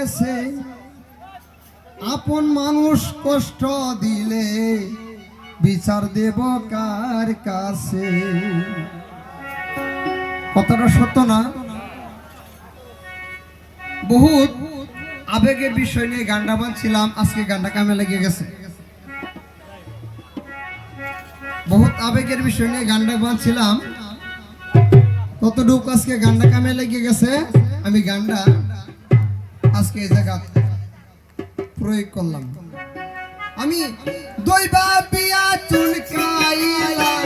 গেছে আপন মানুষ কষ্ট দিলে বিচার দেব কার কাছে। কথাটা সত্য না? বহুত আবেগের বিষয় নিয়ে গানটা বাজছিলাম, আজকে গানটা কামে লেগে গেছে। বহুত আবেগের বিষয় নিয়ে গানটা বাজছিলাম, কতটুকু আজকে গানটা কামে লেগে গেছে। আমি গানটা আজকে এই জায়গা প্রয়োগ করলাম। আমি দইবা বিয়া চুলকাইলাম,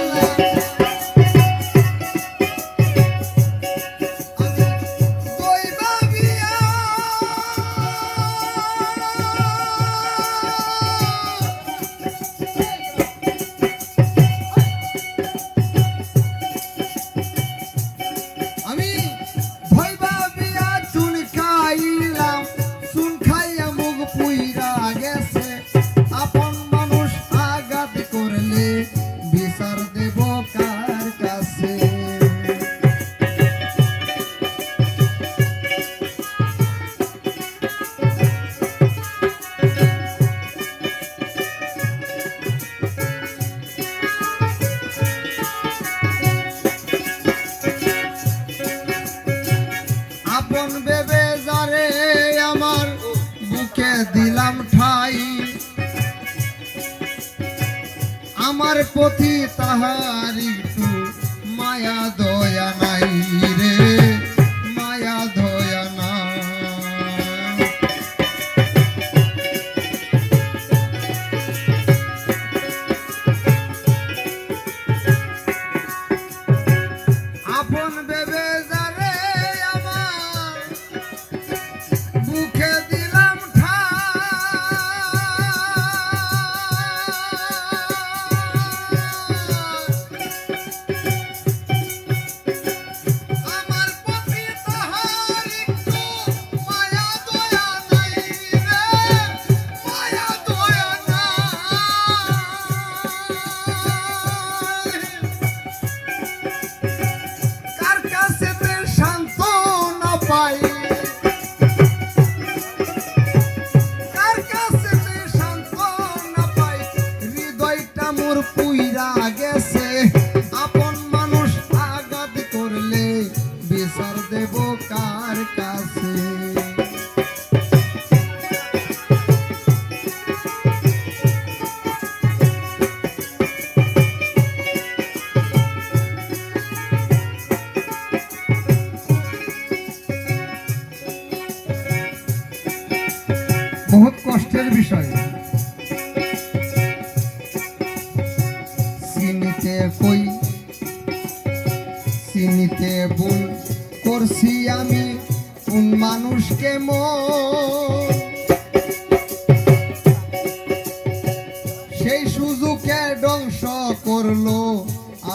দিলাম ঠাই আমার প্রতি তাহার একটু মায়া দয়া নাই রে, মায়া দয়া না। আপন ভেবে যারে আমার বুকে দিলাম পুইরা গেছে আপন মানুষ আঘাত করলে বিচার দেব কার কাছে। বহুত কষ্টের বিষয়। চিনিতে ভুল করছি আমি কোন মানুষকে সেই সুযোগে ধ্বংস করলো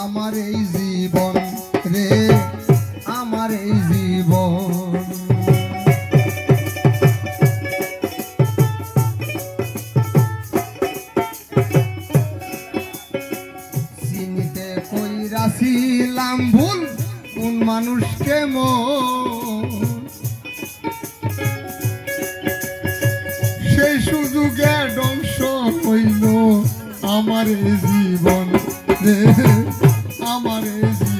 আমার এই জীবন রে, আমার এই জীবন। চিনিতে কইরাছিলাম ভুল কোন মানুষকে সেই সুযোগে ধ্বংস হইল আমার জীবন রে, আমার জীবন।